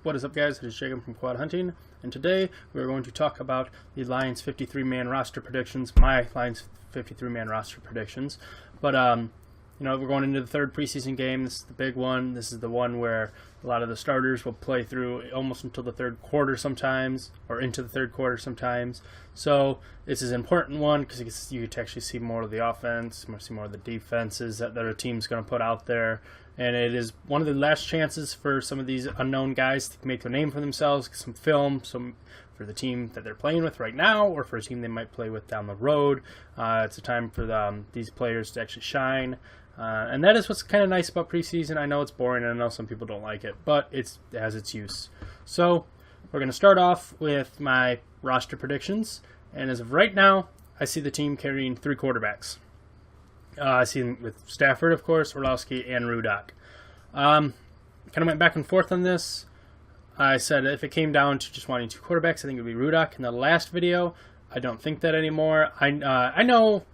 What is up, guys? It is Jacob from Quad Hunting, and today we're going to talk about the Lions 53-man roster predictions, my Lions 53-man roster predictions. But, we're going into the third preseason game. This is the big one. This is the one where a lot of the starters will play through almost until the third quarter sometimes, or into the third quarter sometimes. So this is an important one because you get to actually see more of the offense, see more of the defenses that a team's going to put out there. And it is one of the last chances for some of these unknown guys to make a name for themselves, get some film, for the team that they're playing with right now, or for a team they might play with down the road. It's a time for these players to actually shine. And that is what's kind of nice about preseason. I know it's boring, and I know some people don't like it, but it has its use. So we're going to start off with my roster predictions. And as of right now, I see the team carrying 3 quarterbacks. I see them with Stafford, of course, Orlovsky, and Rudock. Kind of went back and forth on this. I said if it came down to just wanting 2 quarterbacks, I think it would be Rudock in the last video. I don't think that anymore. I know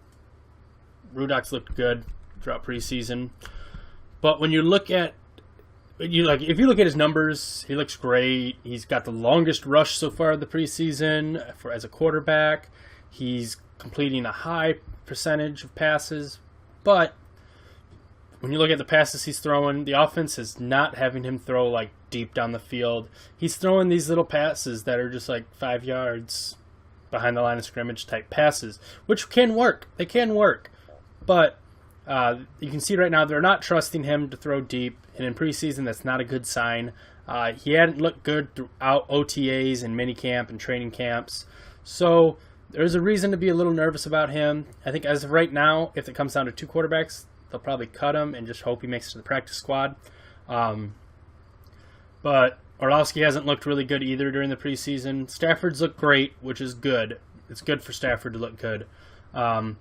Rudock's looked good throughout preseason, but when you look at if you look at his numbers, he looks great. He's got the longest rush so far of the preseason as a quarterback. He's completing a high percentage of passes, but when you look at the passes he's throwing, the offense is not having him throw like deep down the field. He's throwing these little passes that are just like 5 yards behind the line of scrimmage type passes, which can work. They can work, but you can see right now they're not trusting him to throw deep, and in preseason that's not a good sign. He hadn't looked good throughout OTAs and minicamp and training camps, so there's a reason to be a little nervous about him. I think as of right now, if it comes down to 2 quarterbacks, they'll probably cut him and just hope he makes it to the practice squad. But Orlovsky hasn't looked really good either during the preseason. Stafford's looked great, which is good. It's good for Stafford to look good. So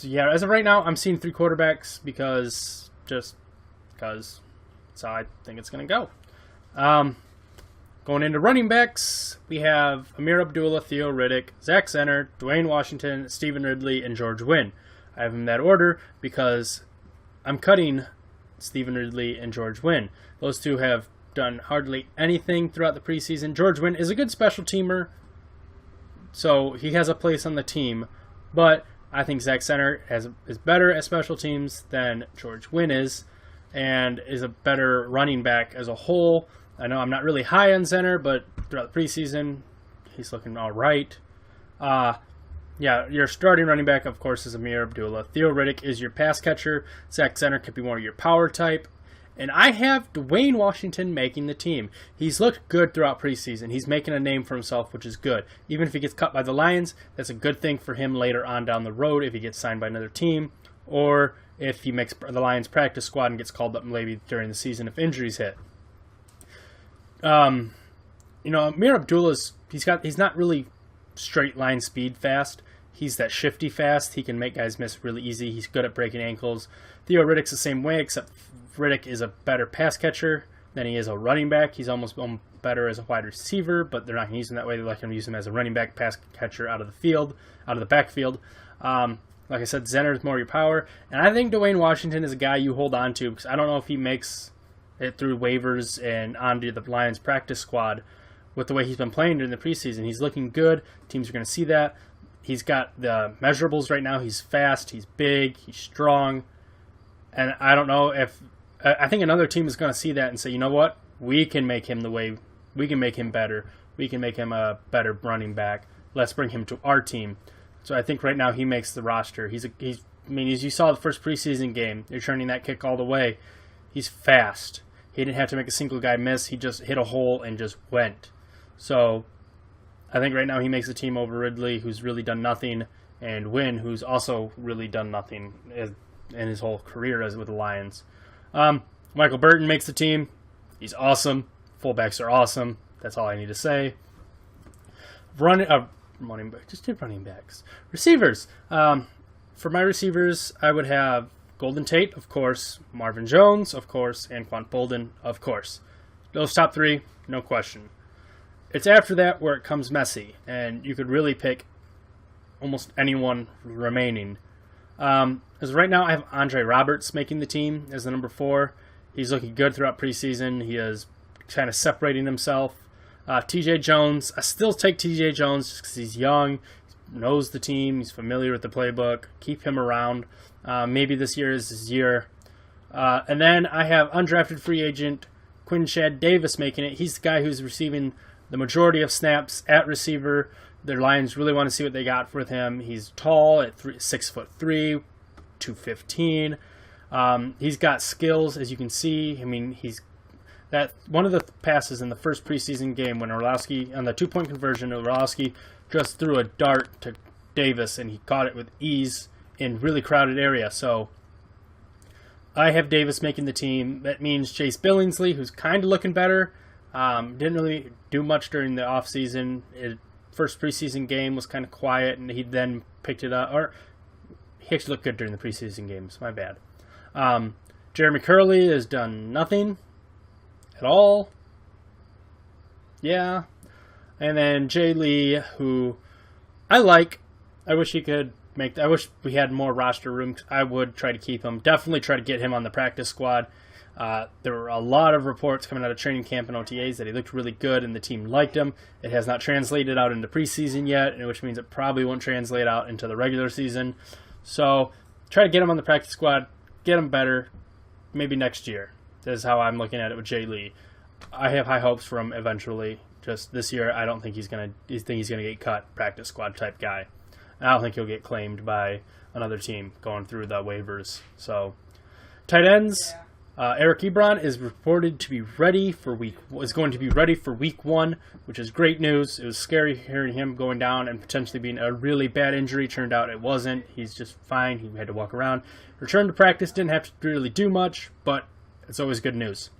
yeah, as of right now, I'm seeing 3 quarterbacks because that's how I think it's going to go. Going into running backs, we have Ameer Abdullah, Theo Riddick, Zach Zenner, Dwayne Washington, Stephen Ridley, and George Wynn. I have them in that order because I'm cutting Stephen Ridley and George Wynn. Those two have done hardly anything throughout the preseason. George Wynn is a good special teamer, so he has a place on the team, but I think Zach Zenner is better at special teams than George Wynn is, and is a better running back as a whole. I know I'm not really high on Zenner, but throughout the preseason, he's looking all right. Your starting running back, of course, is Ameer Abdullah. Theo Riddick is your pass catcher. Zach Zenner could be more of your power type. And I have Dwayne Washington making the team. He's looked good throughout preseason. He's making a name for himself, which is good. Even if he gets cut by the Lions, that's a good thing for him later on down the road if he gets signed by another team, or if he makes the Lions practice squad and gets called up maybe during the season if injuries hit. Ameer Abdullah, he's not really straight line speed fast. He's that shifty fast. He can make guys miss really easy. He's good at breaking ankles. Theo Riddick's the same way, except Riddick is a better pass catcher than he is a running back. He's almost better as a wide receiver, but they're not going to use him that way. They like him to use him as a running back, pass catcher out of the backfield. Like I said, Zenner is more your power. And I think Dwayne Washington is a guy you hold on to, because I don't know if he makes it through waivers and onto the Lions practice squad with the way he's been playing during the preseason. He's looking good. Teams are going to see that. He's got the measurables right now. He's fast, he's big, he's strong. And I don't know I think another team is going to see that and say, you know what? We can make him we can make him better. We can make him a better running back. Let's bring him to our team. So I think right now he makes the roster. As you saw the first preseason game, you're turning that kick all the way. He's fast. He didn't have to make a single guy miss. He just hit a hole and just went. So I think right now he makes the team over Ridley, who's really done nothing, and Wynn, who's also really done nothing in his whole career as with the Lions. Michael Burton makes the team. He's awesome. Fullbacks are awesome. That's all I need to say. Running backs. Receivers. For my receivers, I would have Golden Tate, of course, Marvin Jones, of course, and Anquan Boldin, of course. Those top 3, no question. It's after that where it comes messy, and you could really pick almost anyone remaining. As right now, I have Andre Roberts making the team as the number 4. He's looking good throughout preseason. He has kind of separating himself. TJ Jones, I still take TJ Jones just because he's young, he knows the team, he's familiar with the playbook. Keep him around. Maybe this year is his year. And then I have undrafted free agent Quinshad Davis making it. He's the guy who's receiving the majority of snaps at receiver. Their Lions really want to see what they got with him. He's tall at 6'3", 215. He's got skills, as you can see. I mean, he's that one of the passes in the first preseason game when Orlowski, on the 2-point conversion, Orlowski just threw a dart to Davis, and he caught it with ease in really crowded area. So I have Davis making the team. That means Chase Billingsley, who's kind of looking better, didn't really do much during the offseason. First preseason game was kind of quiet, and he then picked it up. Or he actually looked good during the preseason games. My bad. Jeremy Curley has done nothing at all. Yeah. And then Jay Lee, who I like. I wish he could make. I wish we had more roster room. I would try to keep him. Definitely try to get him on the practice squad. There were a lot of reports coming out of training camp and OTAs that he looked really good and the team liked him. It has not translated out into preseason yet, which means it probably won't translate out into the regular season. So try to get him on the practice squad, get him better, maybe next year. This is how I'm looking at it with Jay Lee. I have high hopes for him eventually. Just this year, I don't think he's gonna get cut, practice squad type guy. I don't think he'll get claimed by another team going through the waivers. So tight ends. Eric Ebron is reported to be ready for week 1, which is great news. It was scary hearing him going down and potentially being a really bad injury. Turned out it wasn't. He's just fine. He had to walk around. Returned to practice, didn't have to really do much, but it's always good news.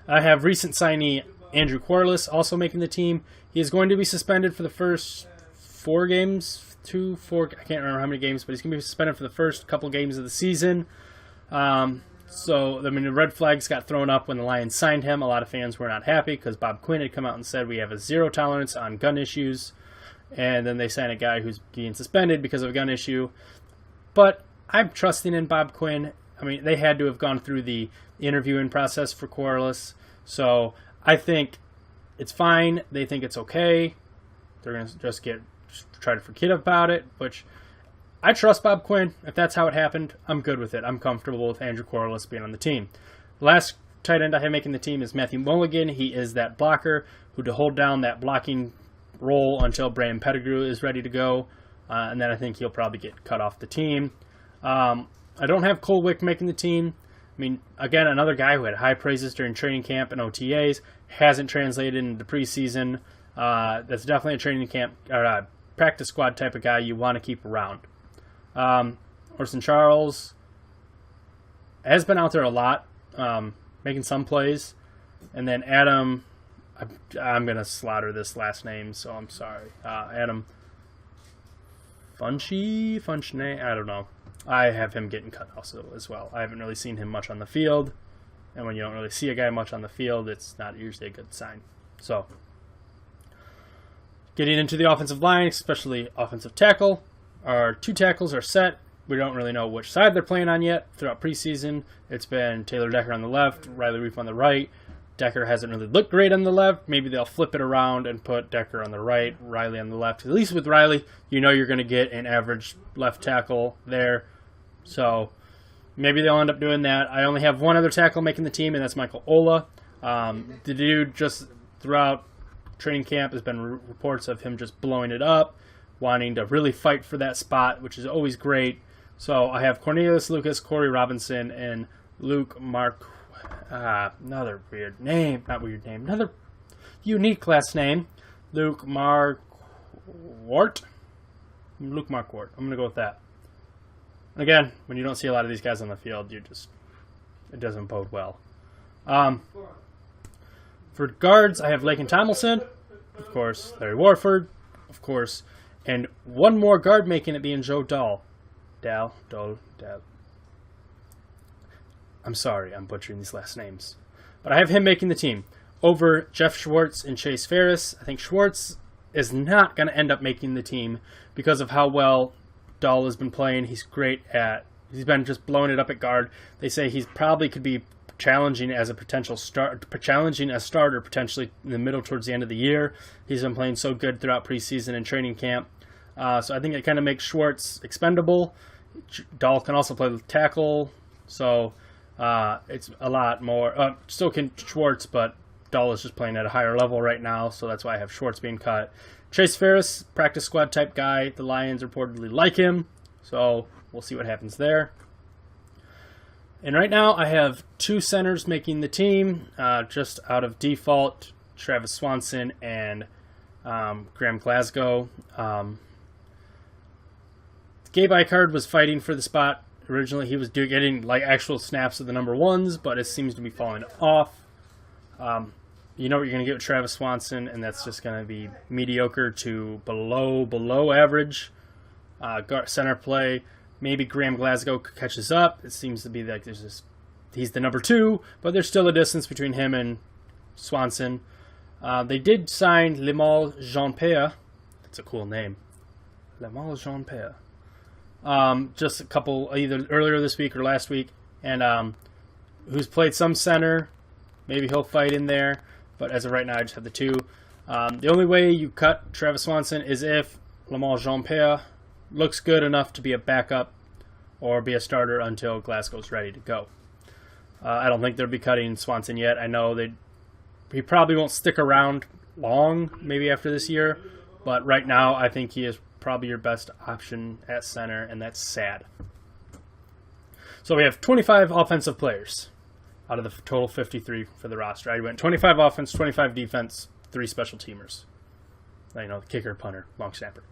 I have recent signee Andrew Quarles also making the team. He is going to be suspended for the first 4 games, 2, 4, I can't remember how many games, but he's going to be suspended for the first couple games of the season. So, I mean, the red flags got thrown up when the Lions signed him. A lot of fans were not happy because Bob Quinn had come out and said we have a zero tolerance on gun issues. And then they signed a guy who's being suspended because of a gun issue. But I'm trusting in Bob Quinn. I mean, they had to have gone through the interviewing process for Quarles. So I think it's fine. They think it's okay. They're going to just try to forget about it, which I trust Bob Quinn. If that's how it happened, I'm good with it. I'm comfortable with Andrew Quarles being on the team. The last tight end I have making the team is Matthew Mulligan. He is that blocker who to hold down that blocking role until Brandon Pettigrew is ready to go. And then I think he'll probably get cut off the team. I don't have Cole Wick making the team. I mean, again, another guy who had high praises during training camp and OTAs, hasn't translated into preseason. That's definitely a training camp or a practice squad type of guy you want to keep around. Orson Charles has been out there a lot, making some plays. And then Adam, I'm going to slaughter this last name, so I'm sorry. Adam Funchne, I don't know. I have him getting cut also as well. I haven't really seen him much on the field. And when you don't really see a guy much on the field, it's not usually a good sign. So, getting into the offensive line, especially offensive tackle. Our 2 tackles are set. We don't really know which side they're playing on yet. Throughout preseason, it's been Taylor Decker on the left, Riley Reiff on the right. Decker hasn't really looked great on the left. Maybe they'll flip it around and put Decker on the right, Riley on the left. At least with Riley, you know you're going to get an average left tackle there. So maybe they'll end up doing that. I only have one other tackle making the team, and that's Michael Ola. The dude just throughout training camp has been reports of him just blowing it up, wanting to really fight for that spot, which is always great. So I have Cornelius Lucas, Corey Robinson, and Luke Mark. Another weird name. Not weird name. Another unique last name. Luke Marquardt. Luke Marquardt. I'm going to go with that. Again, when you don't see a lot of these guys on the field, it doesn't bode well. For guards, I have Laken Tomlinson, of course, Larry Warford, of course, and one more guard making it being Joe Dahl. Dal. I'm sorry, I'm butchering these last names. But I have him making the team over Jeff Schwartz and Chase Ferris. I think Schwartz is not going to end up making the team because of how well Dahl has been playing. He's been just blowing it up at guard. They say he probably could be challenging as a potential challenging as starter potentially in the middle towards the end of the year. He's been playing so good throughout preseason and training camp. So I think it kind of makes Schwartz expendable. Dahl can also play tackle, so it's a lot more. Still can Schwartz, but Dahl is just playing at a higher level right now, so that's why I have Schwartz being cut. Chase Ferris, practice squad type guy. The Lions reportedly like him, so we'll see what happens there. And right now I have 2 centers making the team, just out of default, Travis Swanson and Graham Glasgow. Gabe Eichard was fighting for the spot. Originally he was getting like actual snaps of the number 1s, but it seems to be falling off. You know what you're going to get with Travis Swanson, and that's just going to be mediocre to below average center play. Maybe Graham Glasgow catches up. It seems to be like he's the number 2, but there's still a distance between him and Swanson. They did sign Limal Jean-Pierre. That's a cool name. Limal Jean-Pierre. Just a couple, either earlier this week or last week, and who's played some center. Maybe he'll fight in there, but as of right now, I just have the 2. The only way you cut Travis Swanson is if Limal Jean-Pierre looks good enough to be a backup or be a starter until Glasgow's ready to go. I don't think they'll be cutting Swanson yet. I know he probably won't stick around long, maybe after this year, but right now I think he is probably your best option at center, and that's sad. So we have 25 offensive players out of the total 53 for the roster. I went 25 offense, 25 defense, 3 special teamers. The kicker, punter, long snapper.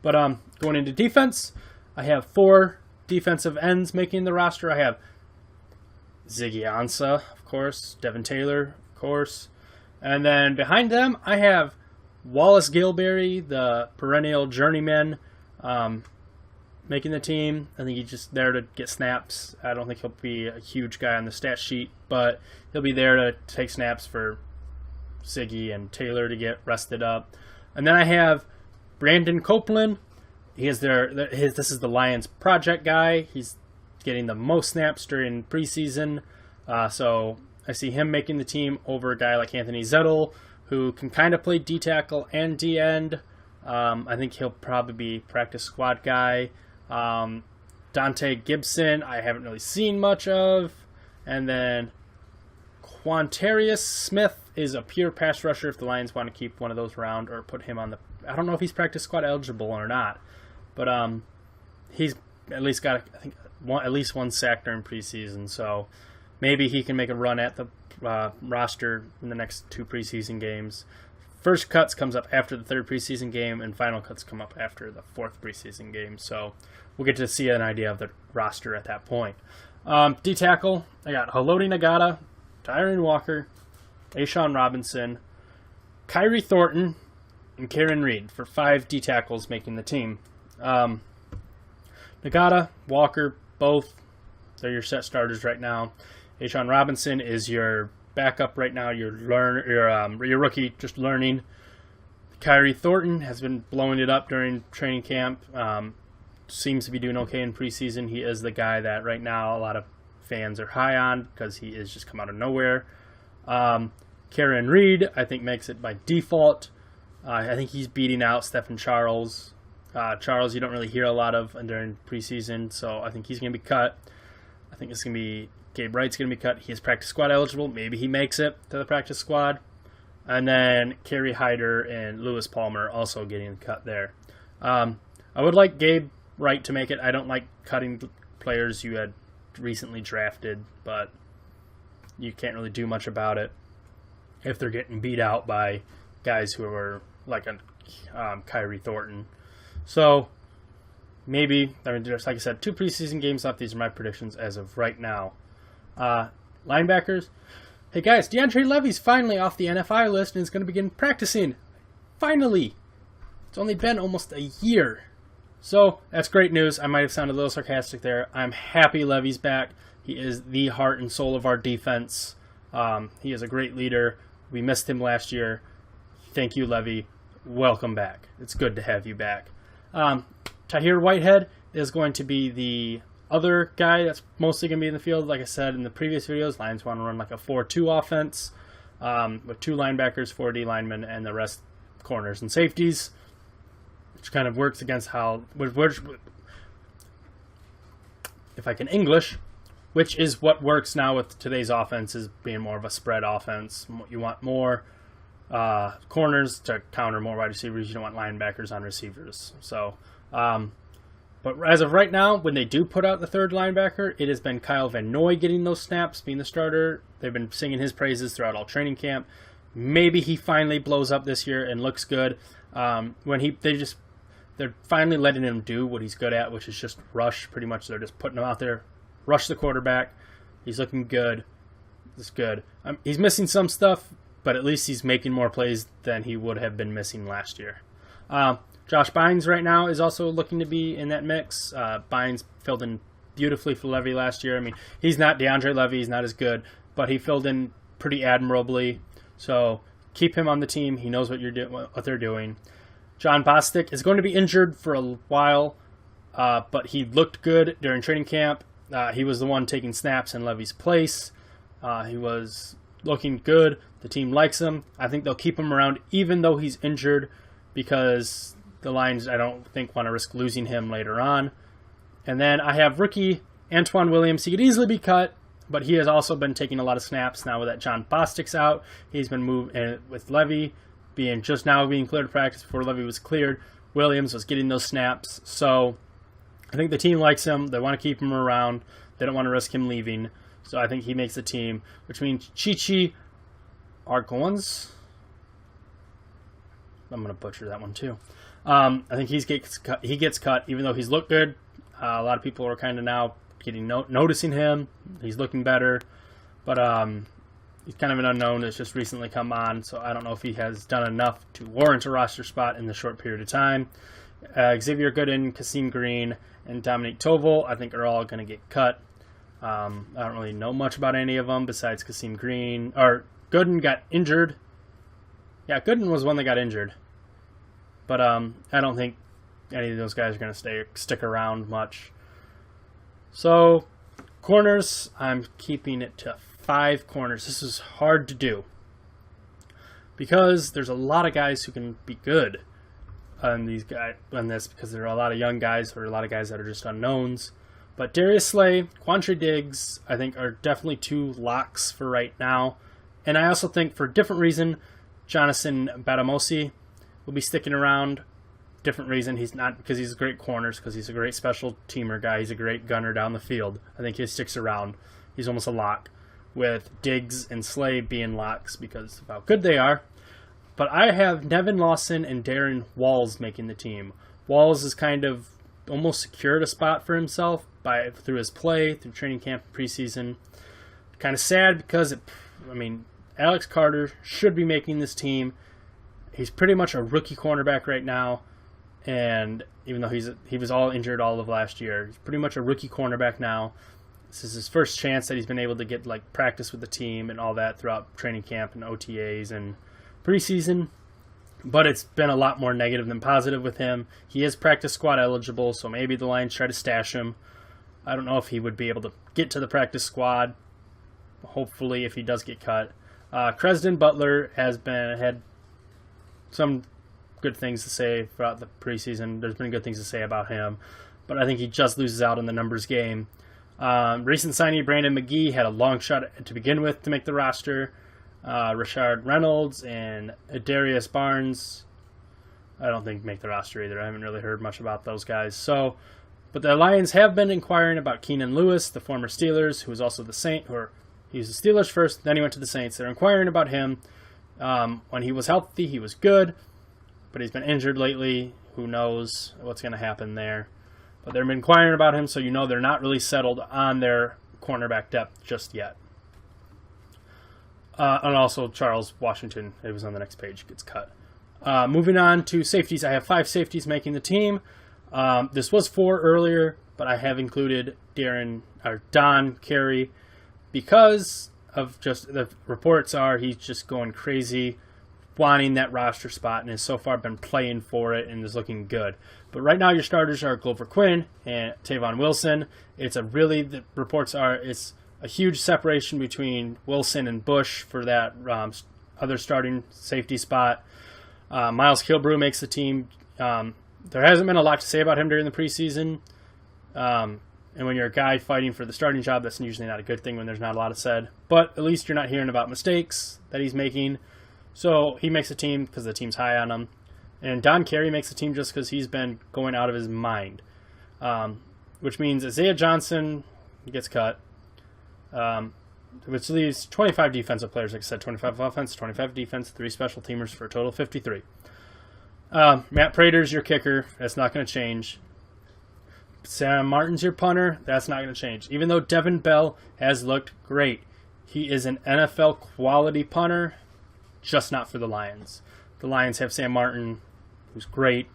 But going into defense, I have 4 defensive ends making the roster. I have Ziggy Ansah, of course, Devin Taylor, of course. And then behind them, I have Wallace Gilberry, the perennial journeyman, making the team. I think he's just there to get snaps. I don't think he'll be a huge guy on the stat sheet, but he'll be there to take snaps for Ziggy and Taylor to get rested up. And then I have Brandon Copeland. This is the Lions project guy. He's getting the most snaps during preseason. So I see him making the team over a guy like Anthony Zettel, who can kind of play D-tackle and D-end. I think he'll probably be practice squad guy. Dante Gibson, I haven't really seen much of. And then Quantarius Smith is a pure pass rusher if the Lions want to keep one of those around or put him on the... I don't know if he's practice squad eligible or not, but he's at least got, I think, at least 1 sack during preseason, so maybe he can make a run at the roster in the next 2 preseason games. First cuts comes up after the 3rd preseason game, and final cuts come up after the 4th preseason game, so we'll get to see an idea of the roster at that point. D-tackle, I got Haloti Ngata, Tyron Walker, A'Shawn Robinson, Kyrie Thornton, and Karen Reed for 5 D-tackles making the team. Ngata, Walker, both, they're your set starters right now. A'Shawn Robinson is your backup right now, your rookie just learning. Kyrie Thornton has been blowing it up during training camp. Seems to be doing okay in preseason. He is the guy that right now a lot of fans are high on because he is just come out of nowhere. Karen Reed, I think, makes it by default. I think he's beating out Stephen Charles. Charles, you don't really hear a lot of during preseason, so I think he's going to be cut. I think it's going to be Gabe Wright's going to be cut. He is practice squad eligible. Maybe he makes it to the practice squad. And then Kerry Hyder and Lewis Palmer also getting cut there. I would like Gabe Wright to make it. I don't like cutting players you had recently drafted, but you can't really do much about it if they're getting beat out by guys who are like a Kyrie Thornton. So maybe, just like I said, 2 preseason games left. These are my predictions as of right now. Linebackers. Hey guys, DeAndre Levy's finally off the NFI list and is going to begin practicing. Finally! It's only been almost a year. So, that's great news. I might have sounded a little sarcastic there. I'm happy Levy's back. He is the heart and soul of our defense. He is a great leader. We missed him last year. Thank you, Levy. Welcome back. It's good to have you back. Tahir Whitehead is going to be the other guy that's mostly going to be in the field. Like I said in the previous videos, Lions want to run like a 4-2 offense with 2 linebackers, 4 D linemen, and the rest corners and safeties, which kind of works against how, if I can English, which is what works now with today's offense, is being more of a spread offense. You want more corners to counter more wide receivers. You don't want linebackers on receivers. So, but as of right now, when they do put out the third linebacker, it has been Kyle Van Noy getting those snaps, being the starter. They've been singing his praises throughout all training camp. Maybe he finally blows up this year and looks good. They're finally letting him do what he's good at, which is just rush. Pretty much, they're just putting him out there, rush the quarterback. He's looking good. It's good. He's missing some stuff, but at least he's making more plays than he would have been missing last year. Josh Bynes right now is also looking to be in that mix. Bynes filled in beautifully for Levy last year. I mean, he's not DeAndre Levy. He's not as good, but he filled in pretty admirably. So keep him on the team. He knows what they're doing. John Bostic is going to be injured for a while, but he looked good during training camp. He was the one taking snaps in Levy's place. He was looking good. The team likes him. I think they'll keep him around even though he's injured, because the Lions, I don't think, want to risk losing him later on. And then I have rookie Antoine Williams. He could easily be cut, but he has also been taking a lot of snaps now that John Bostic's out. He's been moved with Levy being cleared to practice before Levy was cleared. Williams was getting those snaps. So I think the team likes him. They want to keep him around. They don't want to risk him leaving. So I think he makes the team, which means Chichi Argons. I'm going to butcher that one too. I think he gets cut, even though he's looked good. A lot of people are kind of now noticing him. He's looking better, but he's kind of an unknown that's just recently come on, so I don't know if he has done enough to warrant a roster spot in the short period of time. Xavier Gooden, Kasim Green, and Dominique Toval, I think, are all going to get cut. I don't really know much about any of them besides Kasim Green. Or Gooden got injured. Yeah, Gooden was one that got injured. But I don't think any of those guys are going to stick around much. So, corners, I'm keeping it to 5 corners. This is hard to do because there's a lot of guys who can be good on this, because there are a lot of young guys or a lot of guys that are just unknowns. But Darius Slay, Quandre Diggs, I think, are definitely 2 locks for right now. And I also think, for a different reason, Jonathan Batamosi will be sticking around. Different reason. He's not because he's a great corner, because he's a great special teamer guy. He's a great gunner down the field. I think he sticks around. He's almost a lock, with Diggs and Slay being locks because of how good they are. But I have Nevin Lawson and Darren Walls making the team. Walls is kind of almost secured a spot for himself through his play, through training camp and preseason. Kind of sad because, Alex Carter should be making this team. He's pretty much a rookie cornerback right now, and even though he was all injured all of last year, he's pretty much a rookie cornerback now. This is his first chance that he's been able to get practice with the team and all that throughout training camp and OTAs and preseason. But it's been a lot more negative than positive with him. He is practice squad eligible, so maybe the Lions try to stash him. I don't know if he would be able to get to the practice squad. Hopefully, if he does get cut. Cresden Butler has had some good things to say throughout the preseason. There's been good things to say about him, but I think he just loses out in the numbers game. Recent signee Brandon McGee had a long shot to begin with to make the roster. Rashard Reynolds and Darius Barnes, I don't think make the roster either. I haven't really heard much about those guys. But the Lions have been inquiring about Keenan Lewis, the former Steelers, who was also the Saint, or he was the Steelers first, then he went to the Saints. They're inquiring about him. When he was healthy, he was good, but he's been injured lately. Who knows what's going to happen there? But they're inquiring about him, so they're not really settled on their cornerback depth just yet. And also Charles Washington, it was on the next page, gets cut. Moving on to safeties, I have 5 safeties making the team. This was 4 earlier, but I have included Don Carey because of just the reports are he's just going crazy wanting that roster spot and has so far been playing for it and is looking good. But right now your starters are Glover Quinn and Tavon Wilson. The reports are it's a huge separation between Wilson and Bush for that other starting safety spot. Miles Kilbrew makes the team. There hasn't been a lot to say about him during the preseason. And when you're a guy fighting for the starting job, that's usually not a good thing when there's not a lot said. But at least you're not hearing about mistakes that he's making. So he makes the team because the team's high on him. And Don Carey makes the team just because he's been going out of his mind. Which means Isaiah Johnson gets cut. Which leaves 25 defensive players, like I said, 25 offense, 25 defense, 3 special teamers for a total of 53. Matt Prater's your kicker. That's not going to change. Sam Martin's your punter. That's not going to change. Even though Devin Bell has looked great, he is an NFL quality punter, just not for the Lions. The Lions have Sam Martin, who's great.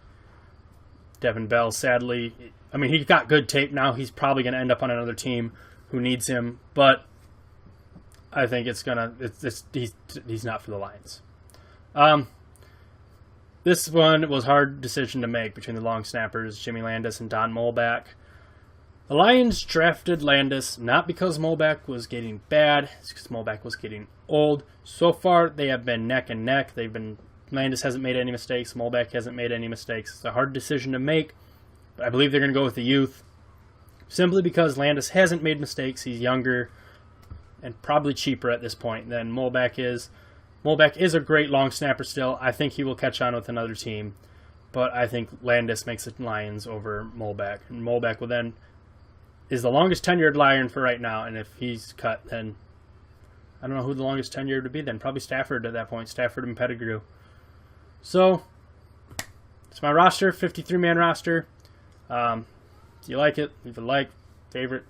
Devin Bell, sadly, he got good tape now. He's probably going to end up on another team who needs him, but I think he's not for the Lions. This one was a hard decision to make between the long snappers, Jimmy Landis and Don Molback. The Lions drafted Landis not because Molback was getting bad, it's because Molback was getting old. So far, they have been neck and neck. Landis hasn't made any mistakes. Molback hasn't made any mistakes. It's a hard decision to make, but I believe they're going to go with the youth. Simply because Landis hasn't made mistakes. He's younger and probably cheaper at this point than Molback is. Molback is a great long snapper still. I think he will catch on with another team. But I think Landis makes the Lions over Molback. And Molback is the longest tenured Lion for right now. And if he's cut, then I don't know who the longest tenured would be then. Probably Stafford at that point. Stafford and Pettigrew. So, it's my roster, 53-man roster. If you like it, leave a like, favorite.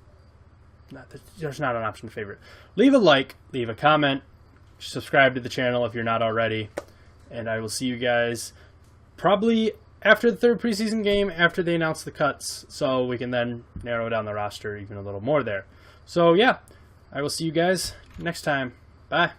There's not an option to favorite. Leave a like, leave a comment. Subscribe to the channel if you're not already. And I will see you guys probably after the third preseason game, after they announce the cuts, so we can then narrow down the roster even a little more there. So, yeah, I will see you guys next time. Bye.